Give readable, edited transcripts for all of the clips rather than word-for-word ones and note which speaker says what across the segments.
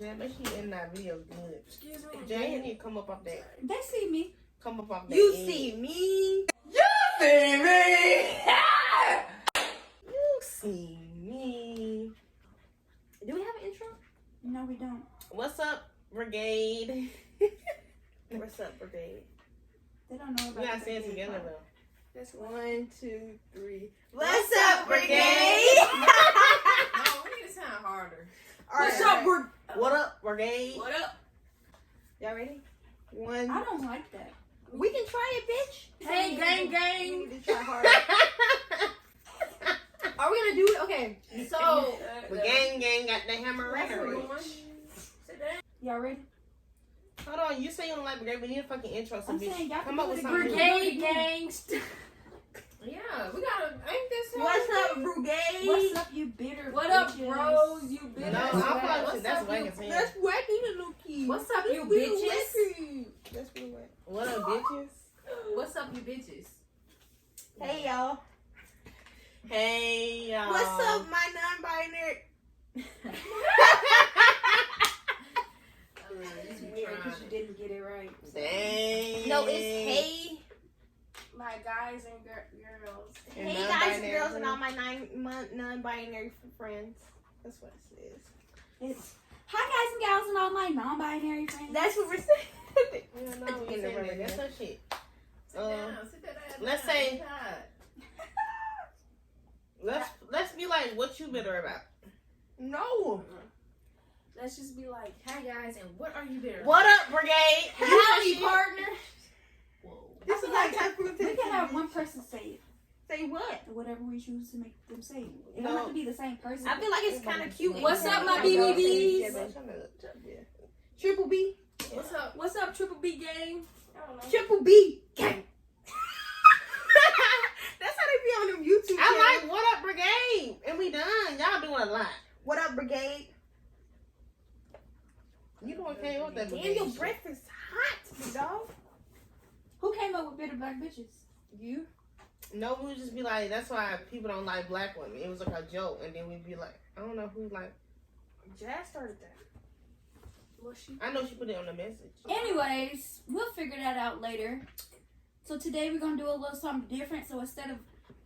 Speaker 1: Yeah, make sure you in that video good.
Speaker 2: Excuse me.
Speaker 1: Jay, you need to come up off that.
Speaker 3: They see me.
Speaker 1: Come up off that.
Speaker 2: You
Speaker 1: end.
Speaker 2: see me.
Speaker 1: You see me. You see me.
Speaker 2: Do we have an intro?
Speaker 3: No, we don't.
Speaker 1: What's up, Brigade? What's up, Brigade?
Speaker 3: They don't know about
Speaker 1: We gotta
Speaker 3: the
Speaker 1: say it
Speaker 3: brigade
Speaker 1: together
Speaker 3: part.
Speaker 1: though.
Speaker 2: That's what.
Speaker 1: 1, 2, 3.
Speaker 2: What's up, Brigade? No, we need to sound harder.
Speaker 1: What's up, What up, Brigade?
Speaker 2: What up?
Speaker 1: Y'all ready? 1.
Speaker 3: I don't like that.
Speaker 2: We can try it, bitch. Hey, gang,
Speaker 1: We
Speaker 2: gang.
Speaker 1: need to try harder.
Speaker 2: Are we gonna do it? Okay. So,
Speaker 1: The gang got the hammer
Speaker 2: Sit
Speaker 1: record.
Speaker 2: down.
Speaker 3: Y'all ready?
Speaker 1: Hold on, you say you don't like Brigade, we need a fucking intro. So
Speaker 3: I'm
Speaker 1: bitch,
Speaker 3: saying y'all
Speaker 1: come
Speaker 3: can
Speaker 1: up
Speaker 3: do
Speaker 1: with
Speaker 3: the
Speaker 1: something.
Speaker 2: Brigade gangsta. Yeah, we gotta. Ain't this
Speaker 4: What's up, Brigade?
Speaker 3: What's up, you bitter
Speaker 2: What up,
Speaker 3: bitches?
Speaker 2: bros? You
Speaker 1: No,
Speaker 2: bitches.
Speaker 1: I feel like
Speaker 2: What's
Speaker 1: that's
Speaker 2: up,
Speaker 1: whack
Speaker 2: you-
Speaker 1: as hell.
Speaker 4: That's wacky little kid.
Speaker 2: What's up, you
Speaker 4: That's
Speaker 2: bitches?
Speaker 4: wacky. That's real wacky.
Speaker 1: What up, bitches?
Speaker 2: What's up, you bitches?
Speaker 4: Hey y'all.
Speaker 1: Hey, y'all.
Speaker 4: What's up, my non-binary?
Speaker 3: It's weird because you didn't get it right.
Speaker 1: Dang.
Speaker 4: No, it's hey.
Speaker 3: My guys and girls.
Speaker 1: And
Speaker 4: Hey guys and
Speaker 1: non-binary
Speaker 4: girls and all
Speaker 1: friends.
Speaker 4: my non-binary friends. That's what it says.
Speaker 3: It's hi guys and gals and all my non-binary friends.
Speaker 4: That's what we're saying.
Speaker 1: Yeah, no, we
Speaker 4: In the
Speaker 1: saying that.
Speaker 4: right
Speaker 1: That's
Speaker 4: now.
Speaker 1: her shit.
Speaker 2: Sit down. Sit that ass
Speaker 1: let's
Speaker 2: down.
Speaker 1: say-
Speaker 2: God.
Speaker 1: Let's be like, what you bitter about?
Speaker 4: No.
Speaker 2: Let's just be like, hi guys, and what are you bitter?
Speaker 1: What up, Brigade?
Speaker 2: Howdy, partner. Whoa.
Speaker 4: This is like time for
Speaker 3: we can have one person say it.
Speaker 4: Say what?
Speaker 3: Whatever we choose to make them say. It
Speaker 1: No.
Speaker 3: don't have to be the same person.
Speaker 4: I feel like it's kind of cute.
Speaker 2: What's up, my
Speaker 4: Everybody
Speaker 2: BBBs?
Speaker 4: goes
Speaker 1: Yeah,
Speaker 4: together. Triple B.
Speaker 2: What's up? What's up, Triple B gang? I don't know.
Speaker 4: Triple B. Gang. That's how they be on them YouTube channels.
Speaker 1: I like What Up, Brigade, and we done. Y'all doing a lot.
Speaker 4: What up, Brigade?
Speaker 1: You the one came up with that
Speaker 4: Damn,
Speaker 1: Brigade
Speaker 4: your
Speaker 1: shit.
Speaker 4: breath is hot, big dog.
Speaker 3: Who came up with bitter black bitches?
Speaker 4: You?
Speaker 1: No, we would just be like, that's why people don't like black women. It was like a joke, and then we'd be like, I don't know who like.
Speaker 4: Jazz started that.
Speaker 2: What's she?
Speaker 1: I know she put it on the message.
Speaker 3: Anyways, we'll figure that out later. So today we're gonna do a little something different. So instead of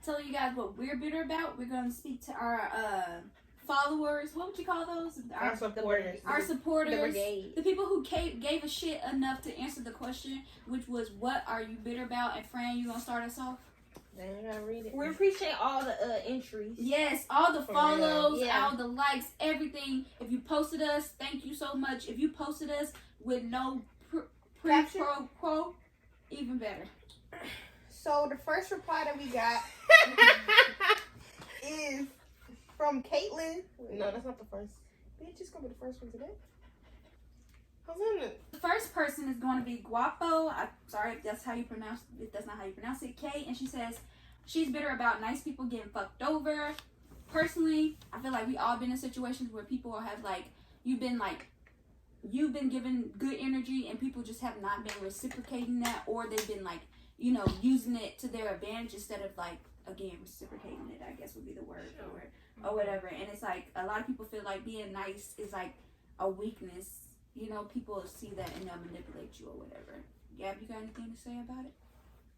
Speaker 3: telling you guys what we're bitter about, we're gonna speak to our followers. What would you call those?
Speaker 1: Our supporters.
Speaker 3: Our
Speaker 4: The
Speaker 3: supporters.
Speaker 4: Brigade.
Speaker 3: The people who gave a shit enough to answer the question, which was, what are you bitter about? And Fran, you gonna start us off?
Speaker 1: They ain't gotta read it.
Speaker 4: We appreciate all the entries.
Speaker 3: Yes, all the
Speaker 1: For
Speaker 3: follows,
Speaker 4: real. Yeah.
Speaker 3: all the likes, everything. If you posted us, thank you so much. If you posted us with no
Speaker 4: Caption?
Speaker 3: pro quo, even better.
Speaker 4: So the first reply that we got is from Caitlin.
Speaker 1: No, that's not the first.
Speaker 4: Bitch, it's gonna be the first one today.
Speaker 1: How's it?
Speaker 3: The first person is going to be Guapo. I'm sorry if that's how you pronounce it. That's not how you pronounce it. Kay, and she says she's bitter about nice people getting fucked over. Personally, I feel like we all been in situations where people have you've been given good energy and people just have not been reciprocating that, or they've been using it to their advantage instead of again reciprocating it, I guess would be the word for it, or whatever. And it's like a lot of people feel like being nice is like a weakness. People see that and they'll manipulate you or whatever. Gab, you got anything to say about it?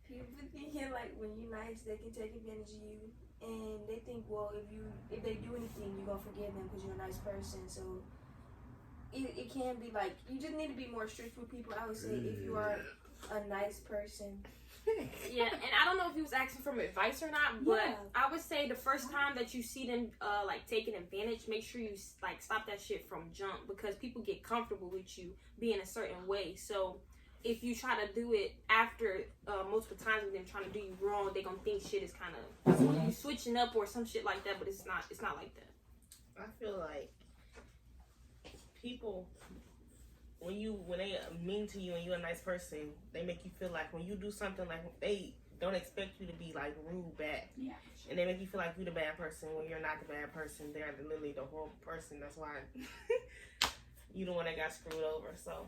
Speaker 5: People think when you're nice, they can take advantage of you, and they think, well, if they do anything, you're gonna forgive them because you're a nice person. So it can be like you just need to be more strict with people. I would say if you are a nice person.
Speaker 2: Yeah, and I don't know if he was asking for advice or not, but
Speaker 3: Yeah.
Speaker 2: I would say the first time that you see them taking advantage, make sure you stop that shit from jump, because people get comfortable with you being a certain way. So if you try to do it after multiple times with them trying to do you wrong, they gonna think shit is kind of you switching up or some shit like that. But it's not like that.
Speaker 1: I feel like people, when they mean to you and you're a nice person, they make you feel like when you do something, like they don't expect you to be rude back.
Speaker 3: Yeah.
Speaker 1: And they make you feel like you're the bad person when you're not the bad person. They're literally the horrible person. That's why you the one that got screwed over. So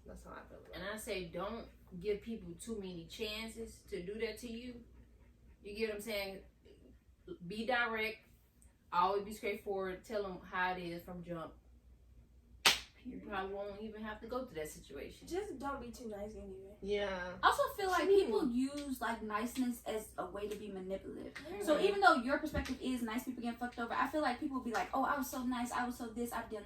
Speaker 1: that's how I feel about
Speaker 6: And I say, don't give people too many chances to do that to you. You get what I'm saying? Be direct. Always be straightforward. Tell them how it is from jump. You probably won't even have to go through that situation.
Speaker 5: Just don't be too nice anyway.
Speaker 1: Yeah.
Speaker 3: I also feel like people use like niceness as a way to be manipulative. So even though your perspective is nice people getting fucked over, I feel like people will be like, oh, I was so nice, I was so this, I've done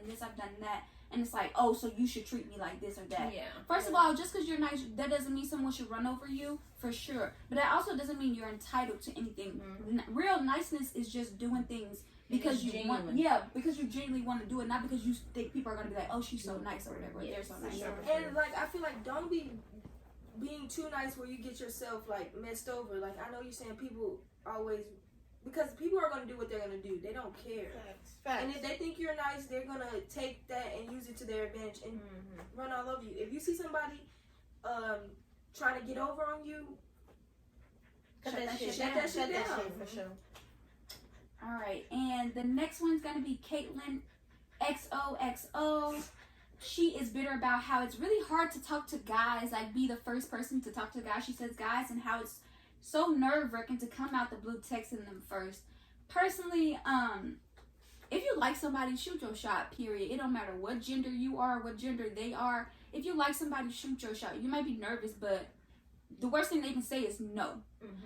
Speaker 3: that. And it's like, oh, so you should treat me like this or that.
Speaker 6: Yeah.
Speaker 3: First of all, just because you're nice, that doesn't mean someone should run over you, for sure. But that also doesn't mean you're entitled to anything. Real niceness is just doing things because you want, because you genuinely want to do it, not because you think people are going to be like, oh, she's so nice or whatever, they're so nice.
Speaker 5: And like, I feel like don't be being too nice where you get yourself like messed over. Like, I know you're saying people always, because people are going to do what they're going to do. They don't care.
Speaker 1: Facts.
Speaker 5: And if they think you're nice, they're going to take that and use it to their advantage and run all over you. If you see somebody trying to get over on you,
Speaker 4: Shut that shit
Speaker 5: down.
Speaker 1: For sure.
Speaker 3: All right, and the next one's gonna be Caitlin XOXO. She is bitter about how it's really hard to talk to guys, like be the first person to talk to guys. She says guys, and how it's so nerve-wracking to come out the blue texting them first. Personally, if you like somebody, shoot your shot, period. It don't matter what gender you are, what gender they are. If you like somebody, shoot your shot. You might be nervous, but the worst thing they can say is no.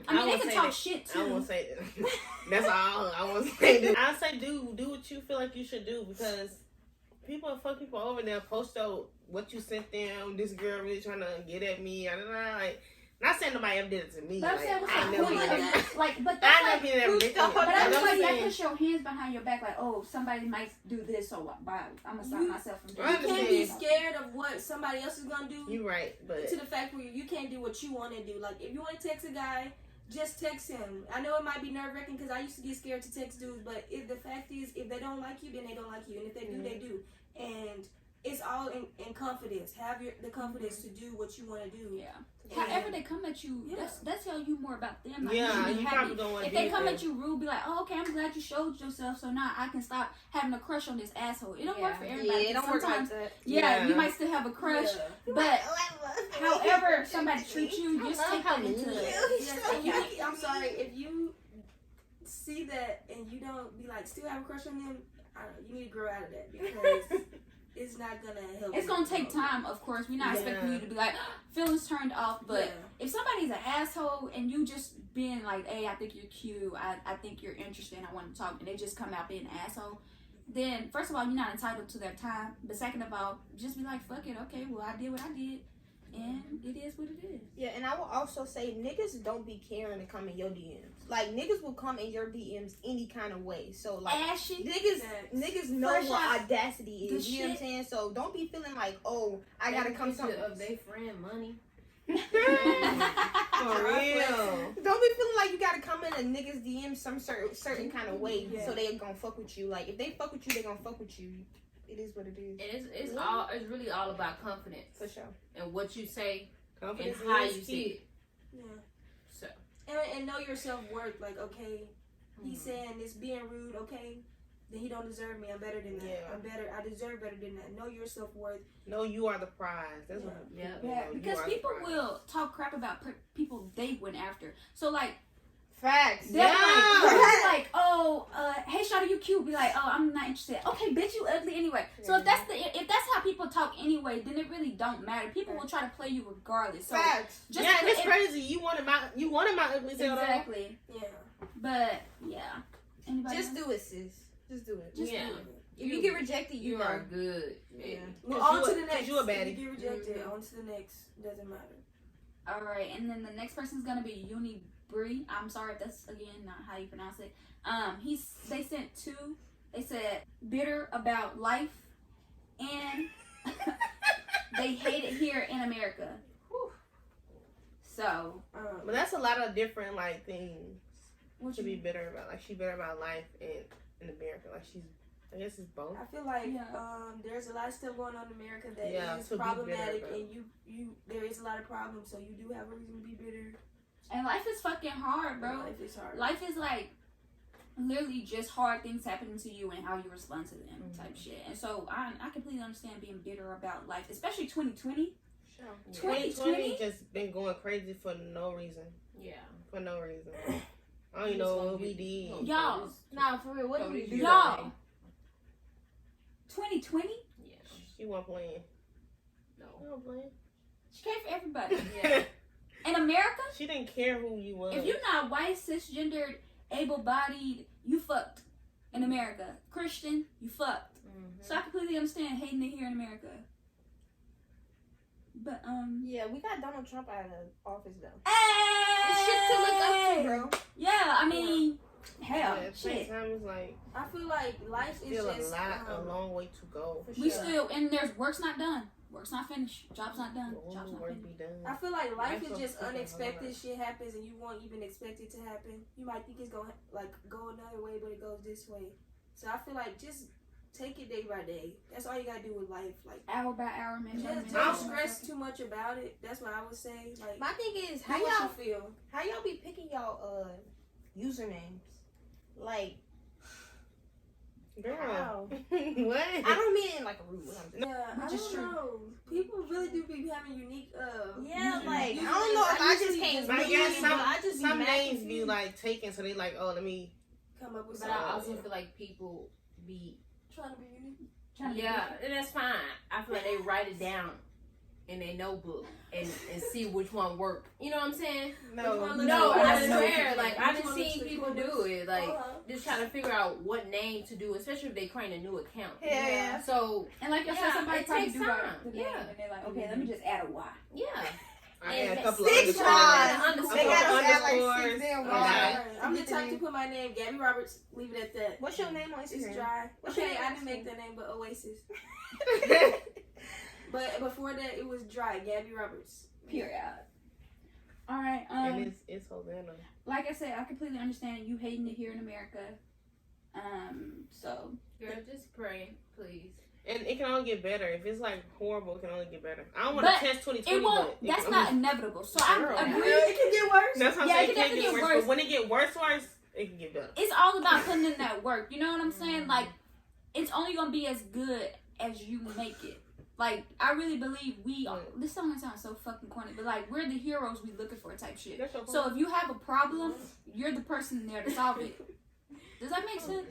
Speaker 3: I mean, they can talk shit too.
Speaker 1: I won't say that. That's all I won't say. I say do what you feel like you should do, because people fuck people over there, post out what you sent them. This girl really trying to get at me. I don't know, like. Not saying nobody ever did it to me.
Speaker 3: But I'm saying, what's
Speaker 1: I
Speaker 3: the
Speaker 1: never
Speaker 3: point
Speaker 1: did
Speaker 3: of
Speaker 1: it.
Speaker 3: that? Like, but
Speaker 1: I
Speaker 3: that's
Speaker 1: never
Speaker 3: like,
Speaker 1: did it.
Speaker 3: but I'm
Speaker 1: I'm
Speaker 3: like,
Speaker 1: saying.
Speaker 3: that push your hands behind your back, like, oh, somebody might do this, so I'm gonna stop myself from doing
Speaker 1: I
Speaker 3: it.
Speaker 5: you can't be
Speaker 1: understand.
Speaker 5: scared of what somebody else is going to do.
Speaker 1: You right, but
Speaker 5: To the fact where you can't do what you want to do. Like, if you want to text a guy, just text him. I know it might be nerve-wracking because I used to get scared to text dudes, but the fact is, if they don't like you, then they don't like you. And if they do, they do. And it's all in confidence. Have the confidence to do what you want to do.
Speaker 3: Yeah. However they come at you, that's tell you more about them. Like,
Speaker 1: yeah,
Speaker 3: you
Speaker 1: you
Speaker 3: happy.
Speaker 1: probably don't want to
Speaker 3: If
Speaker 1: be
Speaker 3: they come
Speaker 1: there.
Speaker 3: at you rude, be like, oh, okay, I'm glad you showed yourself, so now I can stop having a crush on this asshole. It don't work for everybody.
Speaker 4: Yeah, it don't work like
Speaker 3: Sometimes,
Speaker 4: that.
Speaker 3: yeah, you might still have a crush, but however somebody treats you, just take that into it.
Speaker 5: I'm sorry, if you see that and you don't be like, still have a crush on them, I don't know, you need to grow out of that, because it's not gonna help.
Speaker 3: It's gonna take time, of course. We're not expecting you to be like feelings turned off, but if somebody's an asshole and you just being like, hey, I think you're cute, I think you're interesting, I want to talk, and they just come out being an asshole, then first of all, you're not entitled to their time. But second of all, just be like, fuck it, okay, well, I did what I did, and it is what it is.
Speaker 4: Yeah, and I will also say niggas don't be caring to come in your DMs. Like, niggas will come in your DMs any kind of way. So, like,
Speaker 3: Ashy.
Speaker 4: niggas know
Speaker 3: Fresh
Speaker 4: what
Speaker 3: out
Speaker 4: audacity is.
Speaker 3: the
Speaker 4: You know what I'm
Speaker 3: shit.
Speaker 4: saying? So, don't be feeling like, oh, I gotta come something.
Speaker 6: of their friend money.
Speaker 1: For real.
Speaker 4: Don't be feeling like you gotta come in a nigga's DM some certain kind of way, so they gonna fuck with you. Like, if they fuck with you, they gonna fuck with you. It is what it is.
Speaker 6: And it's really all about confidence.
Speaker 4: For sure.
Speaker 6: And what you say
Speaker 1: Confidence
Speaker 6: and how
Speaker 1: is
Speaker 6: you say
Speaker 1: key.
Speaker 6: it.
Speaker 5: Yeah.
Speaker 6: So.
Speaker 5: And know your self-worth. Like, okay, he's saying this being rude, okay, then he don't deserve me. I'm better than that.
Speaker 1: Yeah.
Speaker 5: I deserve better than that. Know your self-worth.
Speaker 1: No, you are the prize. That's what.
Speaker 6: Yeah.
Speaker 3: Yeah,
Speaker 1: You
Speaker 3: because
Speaker 1: are the
Speaker 3: people
Speaker 1: prize.
Speaker 3: will talk crap about people they went after. So, like,
Speaker 4: Facts.
Speaker 3: they're like, oh, hey, shawty, you cute. Be like, oh, I'm not interested. Okay, bitch, you ugly anyway. So if that's how people talk anyway, then it really don't matter. People will try to play you regardless. So
Speaker 4: Facts.
Speaker 3: just
Speaker 1: Yeah, and it's
Speaker 3: if-
Speaker 1: crazy. You wanted my ugly tail.
Speaker 3: exactly.
Speaker 5: Yeah.
Speaker 3: But yeah, anybody
Speaker 4: Just
Speaker 3: else?
Speaker 4: do it, sis. Just do it.
Speaker 3: Just
Speaker 6: Yeah.
Speaker 3: do it.
Speaker 4: If you get rejected,
Speaker 6: You are good.
Speaker 4: Yeah.
Speaker 5: Well,
Speaker 1: Cause
Speaker 5: on
Speaker 1: you
Speaker 5: to
Speaker 1: a-
Speaker 5: the next.
Speaker 1: cause you a baddie.
Speaker 5: If you get rejected, on to the next. Doesn't matter.
Speaker 3: All right, and then the next person's gonna be Uni Bree. I'm sorry if that's again not how you pronounce it. They sent two. They said bitter about life, and they hate it here in America.
Speaker 5: Whew.
Speaker 3: So
Speaker 1: But that's a lot of different like things
Speaker 3: what
Speaker 1: to
Speaker 3: you
Speaker 1: be bitter about. Like she bitter about life in America. Like I guess it's both.
Speaker 5: I feel like
Speaker 3: Yeah.
Speaker 5: there's a lot of stuff going on in America that
Speaker 1: Yeah,
Speaker 5: is
Speaker 1: to be
Speaker 5: problematic,
Speaker 1: bitter about.
Speaker 5: and you there is a lot of problems, so you do have a reason to be bitter.
Speaker 3: and life is fucking hard, bro.
Speaker 5: Life is hard.
Speaker 3: Life is like literally just hard things happening to you and how you respond to them type shit. And so I completely understand being bitter about life, especially 2020.
Speaker 5: Sure.
Speaker 3: 2020?
Speaker 1: just been going crazy for no reason.
Speaker 6: Yeah.
Speaker 1: For no reason. I don't even know what we did.
Speaker 3: Y'all,
Speaker 4: Nah, for real, what do we do?
Speaker 3: y'all, 2020?
Speaker 6: Yeah.
Speaker 1: She weren't playing.
Speaker 6: No.
Speaker 1: She wasn't playing.
Speaker 3: She came for everybody.
Speaker 6: Yeah.
Speaker 3: In America,
Speaker 1: She didn't care who you was.
Speaker 3: if you're not white, cisgendered, able-bodied, you fucked. In America, Christian, you fucked. So I completely understand hating it here in America. But
Speaker 4: Yeah, we got Donald Trump out of office though.
Speaker 3: hey,
Speaker 4: It's shit to look up to, bro.
Speaker 3: Yeah, I mean,
Speaker 1: Yeah,
Speaker 3: hell,
Speaker 1: at the same
Speaker 3: shit.
Speaker 1: time, it's like
Speaker 5: I feel like life is
Speaker 1: still
Speaker 5: just
Speaker 1: a long way to go.
Speaker 5: for
Speaker 3: We
Speaker 5: sure.
Speaker 3: still, and there's work's not done. Work's not finished. Job's not done.
Speaker 1: All
Speaker 3: Job's
Speaker 1: the
Speaker 3: not
Speaker 1: work
Speaker 3: finished.
Speaker 1: be done.
Speaker 5: I feel like life
Speaker 1: Life's
Speaker 5: is
Speaker 1: so
Speaker 5: just
Speaker 1: fucking
Speaker 5: unexpected.
Speaker 1: hard.
Speaker 5: Shit happens and you won't even expect it to happen. You might think it's gonna like go another way, but it goes this way. So I feel like just take it day by day. That's all you gotta do with life. Like
Speaker 3: Hour by hour, minute by
Speaker 5: just
Speaker 3: minute.
Speaker 5: don't stress too much about it. That's what I would say. Like
Speaker 4: My thing is,
Speaker 5: how you feel?
Speaker 4: how y'all be picking y'all usernames? Like,
Speaker 1: Girl.
Speaker 4: how?
Speaker 1: What?
Speaker 4: I don't mean it in like a rude way. I'm just-
Speaker 5: Yeah, I
Speaker 3: Which is
Speaker 5: don't
Speaker 3: true.
Speaker 5: know. People really do be having unique.
Speaker 4: Yeah,
Speaker 5: usernames.
Speaker 4: like I don't know if I just
Speaker 5: usually
Speaker 4: can't
Speaker 1: Like,
Speaker 4: read
Speaker 1: yeah,
Speaker 4: it, but I just
Speaker 1: some
Speaker 4: be
Speaker 1: names
Speaker 4: mad
Speaker 1: be like taken, so they like, oh, let me.
Speaker 5: come up with
Speaker 6: But
Speaker 5: something.
Speaker 6: I also feel like people be
Speaker 5: trying to be unique.
Speaker 3: Trying to be
Speaker 6: yeah,
Speaker 3: different.
Speaker 6: and that's fine. I feel like they write it down in their notebook and see which one work. You know what I'm saying?
Speaker 4: No,
Speaker 6: No,
Speaker 5: I
Speaker 6: I
Speaker 5: know.
Speaker 6: swear. Like I've
Speaker 5: Which
Speaker 6: been
Speaker 5: one
Speaker 6: seeing
Speaker 5: looks the
Speaker 6: people do
Speaker 5: coolest?
Speaker 6: it. Like
Speaker 5: Uh-huh.
Speaker 6: just trying to figure out what name to do, especially if they create a new account.
Speaker 4: Yeah.
Speaker 6: So
Speaker 3: And like I said,
Speaker 6: Yeah,
Speaker 3: somebody
Speaker 6: it
Speaker 3: probably
Speaker 6: takes
Speaker 3: do write
Speaker 6: time.
Speaker 3: the name,
Speaker 6: Yeah.
Speaker 3: and they're like, okay, let me just add a Y.
Speaker 6: yeah,
Speaker 1: I
Speaker 6: And
Speaker 1: had a
Speaker 6: that
Speaker 1: couple of
Speaker 4: Six
Speaker 1: underscores.
Speaker 4: times. They got us at like
Speaker 1: Underscores.
Speaker 4: 6 damn
Speaker 1: Yeah.
Speaker 4: Ys.
Speaker 5: I'm the type to put my name, Gabby Roberts. Leave it at that.
Speaker 4: What's your name on
Speaker 5: It's
Speaker 4: Instagram?
Speaker 5: dry.
Speaker 4: What's your
Speaker 5: Okay,
Speaker 4: name
Speaker 5: I
Speaker 4: on
Speaker 5: didn't make
Speaker 4: Instagram?
Speaker 5: that name, but Oasis. But before that, it was dry. Gabby Roberts.
Speaker 3: Period. All right.
Speaker 1: And it's Hosanna.
Speaker 3: Like I said, I completely understand you hating it here in America. So
Speaker 6: girl, just pray, please.
Speaker 1: And it can only get better. If it's like horrible, it can only get better. I don't want
Speaker 3: But
Speaker 1: to test 2020,
Speaker 3: it won't.
Speaker 1: but
Speaker 3: That's not inevitable. So I
Speaker 1: Girl.
Speaker 3: agree.
Speaker 5: It can get worse.
Speaker 1: That's how
Speaker 3: Yeah,
Speaker 1: I
Speaker 3: it
Speaker 1: say
Speaker 3: can
Speaker 1: it can
Speaker 3: definitely
Speaker 1: get
Speaker 3: get
Speaker 1: worse.
Speaker 3: worse.
Speaker 1: But when it get worse, it can get better.
Speaker 3: It's all about putting in that work. You know what I'm saying? Like, it's only gonna be as good as you make it. Like, I really believe we are. This song sounds so fucking corny, but like, we're the heroes we looking for type shit.
Speaker 1: That's your
Speaker 3: So if you have a problem, you're the person there to solve it. Does that make sense?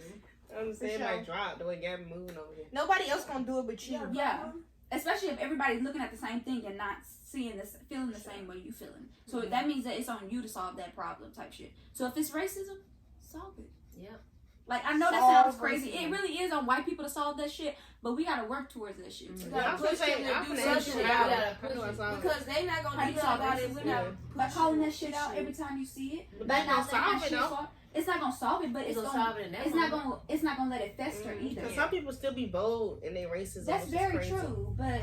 Speaker 1: I'm saying
Speaker 4: For
Speaker 1: it
Speaker 4: sure.
Speaker 1: might drop the way Gabby moving over here.
Speaker 4: Nobody else gonna do it but you.
Speaker 3: Yeah. Especially if everybody's looking at the same thing and not seeing this, feeling the same way you feeling. So that means that it's on you to solve that problem type shit. So if it's racism, solve it.
Speaker 6: Yep.
Speaker 3: Like, I know that
Speaker 4: Solve
Speaker 3: sounds crazy.
Speaker 4: racism.
Speaker 3: It really is on white people to solve that shit, but we gotta work towards that shit.
Speaker 5: You
Speaker 1: Yeah, I
Speaker 5: gotta
Speaker 1: was gonna
Speaker 5: push
Speaker 1: say,
Speaker 5: them
Speaker 1: I'm
Speaker 5: to do
Speaker 1: gonna
Speaker 5: something
Speaker 1: ask you
Speaker 5: about
Speaker 1: out.
Speaker 5: it.
Speaker 1: How do I solve it?
Speaker 5: Because they not
Speaker 3: How
Speaker 5: gonna
Speaker 3: do
Speaker 5: do
Speaker 3: you
Speaker 5: nothing
Speaker 3: solve
Speaker 5: about it.
Speaker 3: racism?
Speaker 5: We're not
Speaker 3: By calling that
Speaker 5: pushing
Speaker 3: shit out
Speaker 5: shit.
Speaker 3: every time you see it.
Speaker 1: But
Speaker 3: by
Speaker 1: that's
Speaker 3: not
Speaker 1: gonna
Speaker 3: letting that
Speaker 1: solve it
Speaker 3: shit
Speaker 1: though.
Speaker 3: fall. It's not gonna solve it, but
Speaker 6: It's
Speaker 3: it's
Speaker 6: gonna solve it in that
Speaker 3: it's not gonna let it fester either.
Speaker 1: Because some people still be bold in their racism.
Speaker 3: That's
Speaker 1: which is
Speaker 3: very
Speaker 1: crazy.
Speaker 3: true, but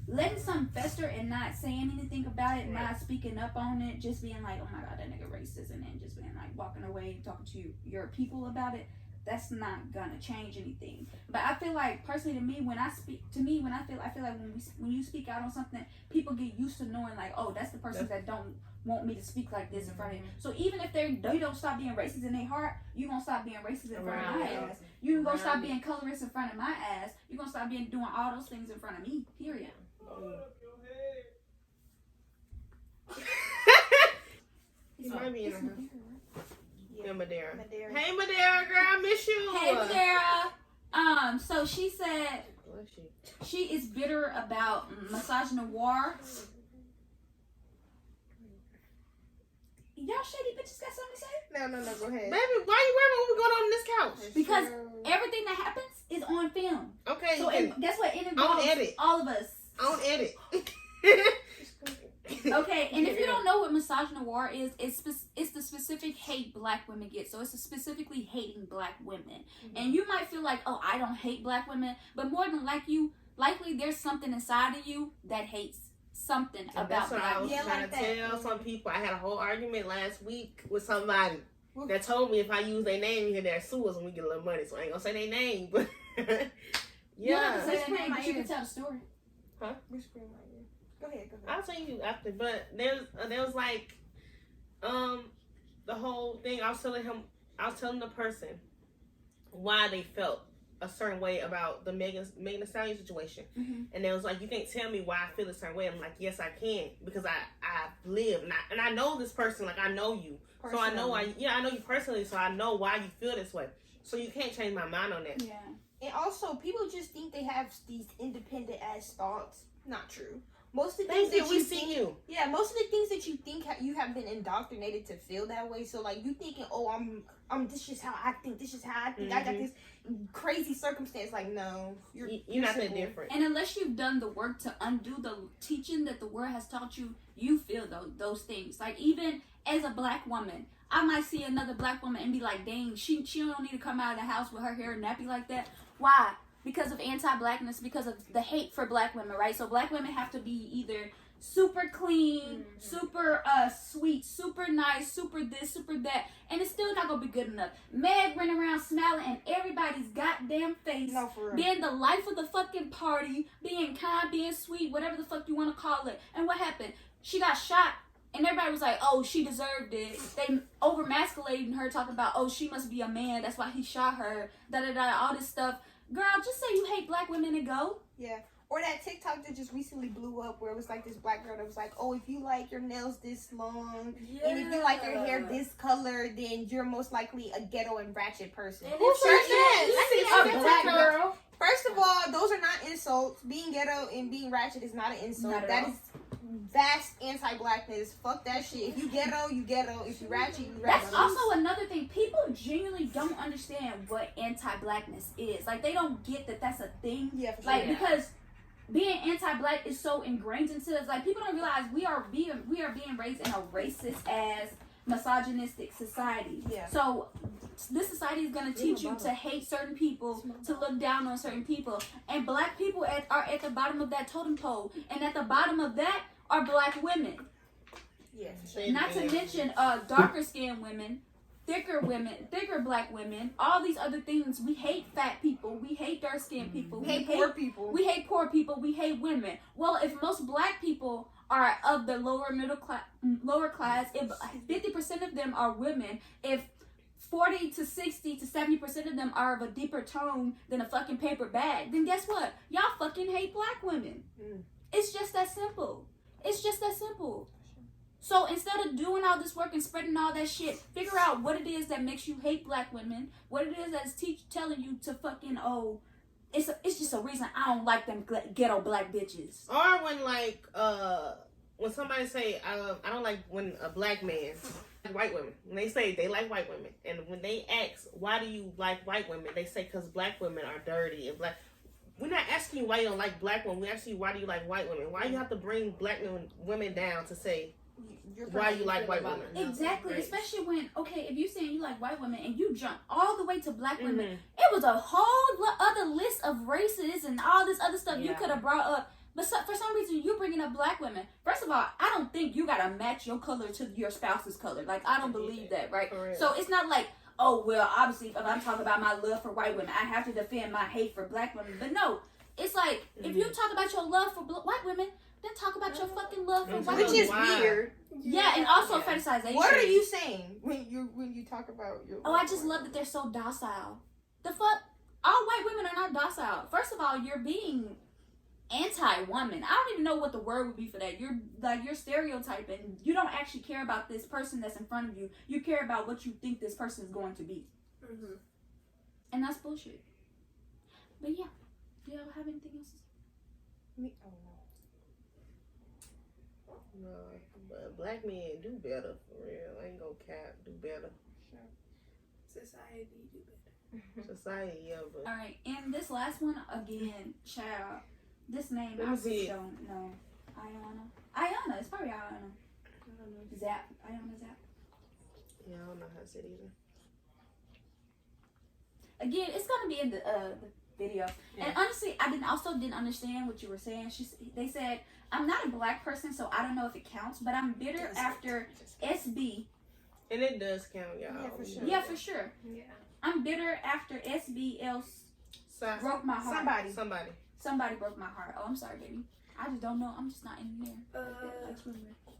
Speaker 3: letting something fester and not saying anything about it, not speaking up on it, just being like, oh my god, that nigga racist, and then just being like walking away, talking to your people about it, that's not gonna change anything. But I feel like personally, to me, when I feel like when you speak out on something, people get used to knowing like, oh, that's the person that don't want me to speak like this in front of you. So even if they don't stop being racist in their heart, you gonna stop being racist in front of my ass. You gonna stop being colorist in front of my ass. You gonna stop doing all those things in front of me. Period.
Speaker 1: He might be in
Speaker 3: It's
Speaker 1: her.
Speaker 3: Madeira, right?
Speaker 1: Yeah, Madeira.
Speaker 4: Madeira.
Speaker 1: Hey, Madeira, girl, I miss you.
Speaker 3: Hey, Madeira. So she said
Speaker 1: Bless you.
Speaker 3: she is bitter about misogynoir. Y'all shady bitches got something to say?
Speaker 4: No, go ahead.
Speaker 1: Baby, why you wearing what we going on in this couch?
Speaker 3: Because everything that happens is on film.
Speaker 1: Okay,
Speaker 3: So
Speaker 1: you can,
Speaker 3: guess what? It
Speaker 1: on
Speaker 3: involves
Speaker 1: edit.
Speaker 3: all of us.
Speaker 1: on edit.
Speaker 3: Okay, and if you don't know what misogynoir is, it's the specific hate black women get. So it's specifically hating black women. And you might feel like, oh, I don't hate black women, but more than likely there's something inside of you that hates something
Speaker 1: And
Speaker 3: about
Speaker 1: that's what I
Speaker 3: black
Speaker 1: was
Speaker 3: women.
Speaker 1: trying
Speaker 4: like
Speaker 1: to
Speaker 4: that.
Speaker 1: tell some people. I had a whole argument last week with somebody that told me if I use their name here, they're sue us and we get a little money. So I ain't gonna say their name, but
Speaker 3: You don't have
Speaker 1: yeah.
Speaker 3: to say their name, but you can tell the story.
Speaker 4: Whispering right here. Go ahead.
Speaker 1: I'll tell you after. But there was like, the whole thing. I was telling the person why they felt a certain way about the Megan Thee Stallion situation, and they was like, you can't tell me why I feel a certain way. I'm like, yes, I can, because I live and I know this person, like I know you, so I know why. Yeah, I know you personally, so I know why you feel this way. So you can't change my mind on that.
Speaker 3: Yeah.
Speaker 4: And also, people just think they have these independent ass thoughts. Not true. Most of the things that
Speaker 1: we
Speaker 4: you
Speaker 1: see
Speaker 4: think,
Speaker 1: you.
Speaker 4: yeah, most of the things that you think you have been indoctrinated to feel that way. So like you thinking, oh, I'm this is how I think. This is how I think. I got this crazy circumstance. Like no, you're
Speaker 1: not that
Speaker 4: simple.
Speaker 1: different.
Speaker 3: And unless you've done the work to undo the teaching that the world has taught you, you feel those things. Like even as a black woman, I might see another black woman and be like, dang, she don't need to come out of the house with her hair nappy like that. Why? Because of anti-blackness, because of the hate for black women, right? So black women have to be either super clean, super sweet, super nice, super this, super that, and it's still not gonna be good enough. Meg running around smiling in everybody's goddamn face,
Speaker 4: No, for real.
Speaker 3: being the life of the fucking party, being kind, being sweet, whatever the fuck you want to call it. And what happened? She got shot. And everybody was like, oh, she deserved it. They over-masculating her, talking about, oh, she must be a man. That's why he shot her. Da-da-da, all this stuff. Girl, just say you hate black women and go.
Speaker 4: Yeah. Or that TikTok that just recently blew up where it was like this black girl that was like, oh, if you like your nails this long and if you like your hair this color, then you're most likely a ghetto and ratchet person.
Speaker 5: And
Speaker 1: Who
Speaker 5: if
Speaker 1: said that?
Speaker 5: you
Speaker 1: A
Speaker 5: see
Speaker 1: black
Speaker 5: a
Speaker 1: girl.
Speaker 4: First of all, those are not insults. Being ghetto and being ratchet is not an insult.
Speaker 3: Not at
Speaker 4: That
Speaker 3: all.
Speaker 4: is vast anti-blackness. Fuck that shit. If you ghetto, you ghetto. If you ratchet, you ratchet.
Speaker 3: That's also another thing. People genuinely don't understand what anti-blackness is. Like, they don't get that that's a thing.
Speaker 4: Yeah, for sure.
Speaker 3: Like, because being anti-black is so ingrained into us. Like, people don't realize we are being raised in a racist ass, misogynistic society.
Speaker 4: Yeah.
Speaker 3: So this society is going to teach you to hate certain people, to look down on certain people, and black people are at the bottom of that totem pole, and at the bottom of that are black women.
Speaker 4: Yeah, for sure.
Speaker 3: Not to mention darker skinned women, thicker black women, all these other things. We hate fat people, we hate dark skinned people,
Speaker 4: We hate poor people.
Speaker 3: we hate poor people, we hate women. Well, if most black people are of the lower class, if 50% of them are women, if 40 to 60 to 70% of them are of a deeper tone than a fucking paper bag, then guess what? Y'all fucking hate black women. It's just that simple. It's just that simple. So instead of doing all this work and spreading all that shit, figure out what it is that makes you hate black women, what it is that's telling you to fucking, oh, it's just a reason I don't like them ghetto black bitches.
Speaker 1: Or when somebody say, I don't like when a black man, white women, when they say they like white women, and when they ask, why do you like white women, they say because black women are dirty and black. We're not asking you why you don't like black women. We're asking you why do you like white women. Why you have to bring black women down to say why you like white women.
Speaker 3: Exactly,
Speaker 1: Right.
Speaker 3: especially when, okay, if you saying you like white women and you jump all the way to black women,
Speaker 1: Mhm.
Speaker 3: it was a whole other list of races and all this other stuff you
Speaker 1: Yeah.
Speaker 3: could have brought up. But for some reason, you bringing up black women. First of all, I don't think you gotta match your color to your spouse's color. Like, I don't believe that, right?
Speaker 1: Correct.
Speaker 3: So it's not like, oh, well, obviously, if I'm talking about my love for white women, I have to defend my hate for black women. But no, it's like, if you talk about your love for white women, then talk about your fucking love for white
Speaker 4: Which
Speaker 3: women.
Speaker 4: is weird.
Speaker 3: Yeah, and also
Speaker 1: Yeah.
Speaker 3: fetishization.
Speaker 4: What are you saying when you talk about your?
Speaker 3: Oh, I just love that they're so docile. The fuck? All white women are not docile. First of all, you're being anti-woman. I don't even know what the word would be for that. You're stereotyping. You don't actually care about this person that's in front of you. You care about what you think this person is going to be.
Speaker 5: Mm-hmm.
Speaker 3: And that's bullshit. But yeah. Do y'all have anything else to say?
Speaker 4: Me,
Speaker 1: No, but black men do better for real. I ain't gonna cap. Do better.
Speaker 5: Society do better.
Speaker 1: Society, yeah, but
Speaker 3: Alright, and this last one, again, child. This name,
Speaker 1: Let
Speaker 3: I
Speaker 1: me see
Speaker 3: really
Speaker 1: it.
Speaker 3: don't know. Ayana. It's probably Ayana. Zap. Ayana Zap.
Speaker 1: yeah, I don't know how to say it either.
Speaker 3: Again, it's gonna be in the video.
Speaker 1: Yeah.
Speaker 3: And honestly, I didn't understand what you were saying. They said, I'm not a black person, so I don't know if it counts, but I'm bitter after SB.
Speaker 1: And it does count, y'all.
Speaker 4: Yeah, for sure.
Speaker 3: Yeah, for sure.
Speaker 5: Yeah.
Speaker 3: I'm bitter after SB else broke my heart.
Speaker 1: Somebody.
Speaker 3: Somebody broke my heart. Oh, I'm sorry, baby. I just don't know. I'm just not in there.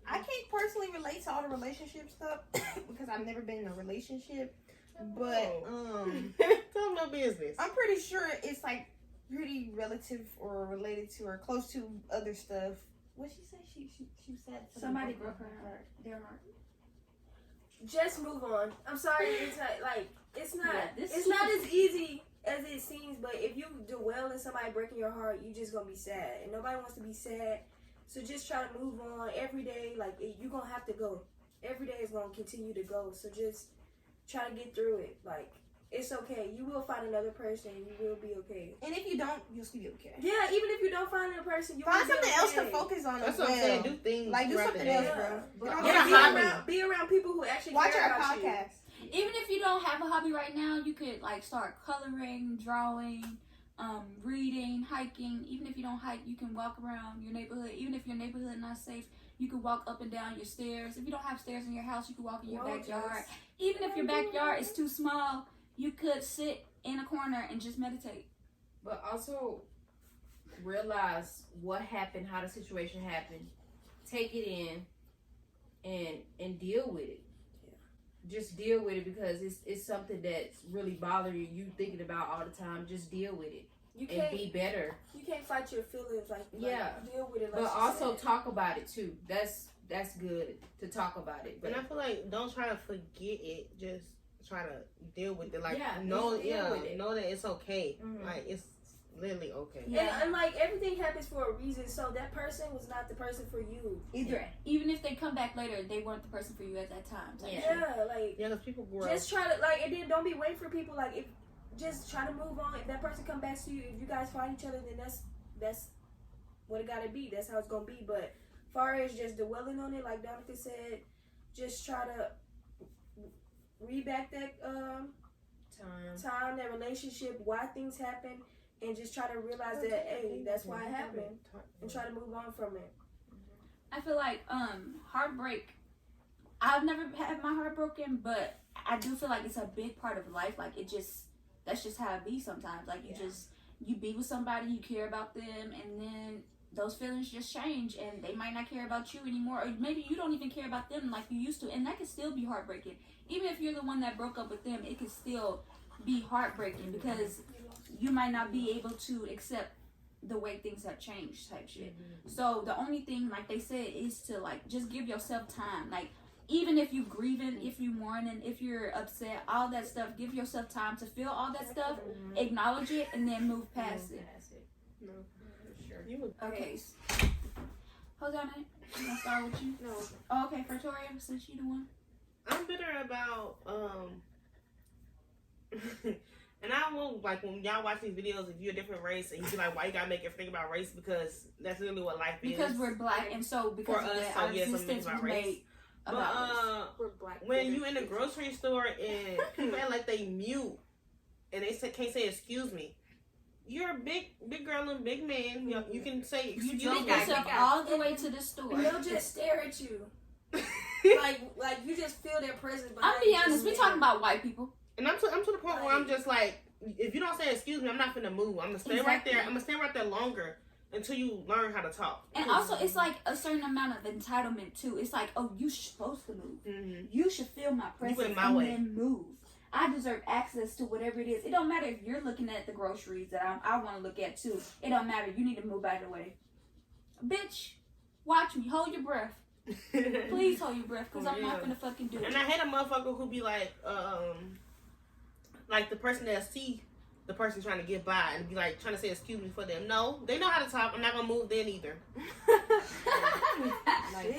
Speaker 4: I can't personally relate to all the relationship stuff because I've never been in a relationship. But
Speaker 1: Tell them no business.
Speaker 4: I'm pretty sure it's like pretty relative or related to or close to other stuff. What she said? She said
Speaker 3: Somebody broke her heart. Their heart.
Speaker 5: Just move on. I'm sorry. It's not like it's not.
Speaker 3: Yeah, this
Speaker 5: it's
Speaker 3: is-
Speaker 5: not as easy as it seems, but if you dwell in somebody breaking your heart, you just gonna be sad, and nobody wants to be sad. So just try to move on every day. Like, you're gonna have to go. Every day is gonna continue to go. So just try to get through it. Like, it's okay. You will find another person. You will be okay.
Speaker 4: And if you don't, you'll still be okay.
Speaker 5: Yeah, even if you don't find another person, you
Speaker 4: Find
Speaker 5: will be
Speaker 4: something else to
Speaker 5: okay.
Speaker 4: focus on.
Speaker 1: That's
Speaker 4: as
Speaker 1: what I'm
Speaker 4: well.
Speaker 1: saying. Do things.
Speaker 4: Like, do
Speaker 1: throughout
Speaker 4: something
Speaker 1: the
Speaker 4: else,
Speaker 1: day.
Speaker 4: bro.
Speaker 5: But
Speaker 4: Don't
Speaker 1: Get
Speaker 4: just
Speaker 1: a
Speaker 4: be
Speaker 1: hobby.
Speaker 5: be around people who actually
Speaker 4: Watch
Speaker 5: care
Speaker 4: our
Speaker 5: about
Speaker 4: podcast.
Speaker 3: Even if you don't have a hobby right now, you could like start coloring, drawing, reading, hiking. Even if you don't hike, you can walk around your neighborhood. Even if your neighborhood is not safe, you can walk up and down your stairs. If you don't have stairs in your house, you can walk in your backyard. Even if your backyard is too small, you could sit in a corner and just meditate.
Speaker 6: But also realize what happened, how the situation happened. Take it in and deal with it. Just deal with it, because it's something that's really bothering you thinking about all the time. Just deal with it
Speaker 5: You
Speaker 6: and
Speaker 5: can't.
Speaker 6: be better.
Speaker 5: You can't fight your feelings. Like
Speaker 6: Yeah.
Speaker 5: deal with it. Like
Speaker 6: But
Speaker 5: she
Speaker 6: also
Speaker 5: said.
Speaker 6: talk about it too. That's good to talk about it. But
Speaker 1: And I feel like don't try to forget it. Just try to deal with it. Like
Speaker 6: Yeah,
Speaker 1: know,
Speaker 6: just deal with it.
Speaker 1: know that it's okay.
Speaker 6: Mhm.
Speaker 1: Like it's literally okay.
Speaker 3: Yeah.
Speaker 5: And like everything happens for a reason. So that person was not the person for you.
Speaker 3: Either, even if they come back later, they weren't the person for you at that time. type
Speaker 6: Yeah.
Speaker 3: shit.
Speaker 5: Yeah, like
Speaker 1: Yeah, because people grow.
Speaker 5: just try to like, and then don't be waiting for people. Like, if just try to move on. If that person come back to you, if you guys find each other, then that's what it gotta be. That's how it's gonna be. But far as just dwelling on it, like Donica said, just try to read back that time, that relationship, why things happen, and just try to realize that hey, that's why it happened, and try to move on from it.
Speaker 3: I feel like heartbreak. I've never had my heart broken, but I do feel like it's a big part of life. Like that's just how it be sometimes. Like you be with somebody, you care about them, and then those feelings just change, and they might not care about you anymore, or maybe you don't even care about them like you used to, and that can still be heartbreaking. Even if you're the one that broke up with them, it can still be heartbreaking because you might not be able to accept the way things have changed type shit. So the only thing, like they said, is to like just give yourself time. Like even if you grieving, if you mourning, if you're upset, all that stuff, give yourself time to feel all that stuff, acknowledge it, and then move past it.
Speaker 1: No,
Speaker 6: Sure.
Speaker 1: you would.
Speaker 3: Okay. Hold on, I'm gonna start with you.
Speaker 5: No.
Speaker 3: Oh, okay, Victoria, since you the one.
Speaker 1: I'm bitter about and I won't, like, when y'all watch these videos, if you're a different race and you be like, why you gotta make everything about race, because that's literally what life is.
Speaker 3: Because we're black, and so because
Speaker 1: For
Speaker 3: of
Speaker 1: us,
Speaker 3: that,
Speaker 1: so
Speaker 3: our
Speaker 1: yes, I'm
Speaker 3: existence
Speaker 1: about
Speaker 3: was
Speaker 1: race.
Speaker 3: made
Speaker 1: But
Speaker 3: about us.
Speaker 2: We're black.
Speaker 1: when you in the grocery store and people act like they mute and they can't say excuse me, you're a big girl and big man. You can say
Speaker 3: You
Speaker 1: excuse
Speaker 3: drove
Speaker 1: me.
Speaker 3: yourself all the way to the store.
Speaker 5: They'll just stare at you, like you just feel their presence.
Speaker 3: I'll be honest, we're talking about white people.
Speaker 1: And I'm to the point where I'm just like, if you don't say excuse me, I'm not finna move. I'm gonna stay right
Speaker 3: Exactly.
Speaker 1: there. I'm gonna stay right there longer until you learn how to talk.
Speaker 3: And also, it's like a certain amount of entitlement too. It's like, oh, you're supposed to move.
Speaker 1: Mm-hmm.
Speaker 3: You should feel my presence
Speaker 1: went my
Speaker 3: and
Speaker 1: way.
Speaker 3: then move. I deserve access to whatever it is. It don't matter if you're looking at the groceries that I want to look at too. It don't matter. You need to move out of the way. Bitch, watch me. Hold your breath. Please hold your breath, because I'm not gonna fucking do it.
Speaker 1: And I hate a motherfucker who be like the person that see the person trying to get by and be like trying to say excuse me for them. No, they know how to talk. I'm not gonna move then either.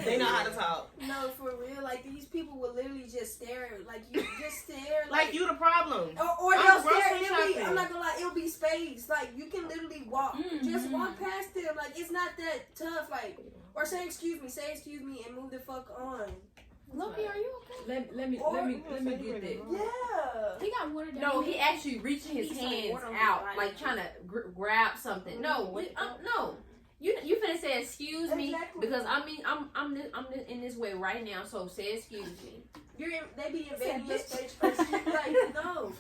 Speaker 1: They know how to talk.
Speaker 5: No, for real. Like these people will literally just stare. Like you just stare.
Speaker 1: Like you the problem.
Speaker 5: Or they'll
Speaker 1: I'm
Speaker 5: stare.
Speaker 1: grocery
Speaker 5: And
Speaker 1: shopping.
Speaker 5: I'm not gonna lie. It'll be space. Like you can literally walk. Just walk past them. Like it's not that tough. Like or say excuse me, and move the fuck on.
Speaker 3: Loki, are you okay?
Speaker 6: Let me get that.
Speaker 5: Yeah.
Speaker 3: He got water down
Speaker 6: No,
Speaker 3: here.
Speaker 6: he actually reaching his
Speaker 2: He's like
Speaker 6: hands
Speaker 2: water on his
Speaker 6: out,
Speaker 2: body.
Speaker 6: like trying to grab something. No, no. You finna say excuse me
Speaker 5: Exactly.
Speaker 6: because I mean I'm in this way right now. So say excuse me.
Speaker 5: They be invading your space. Like no.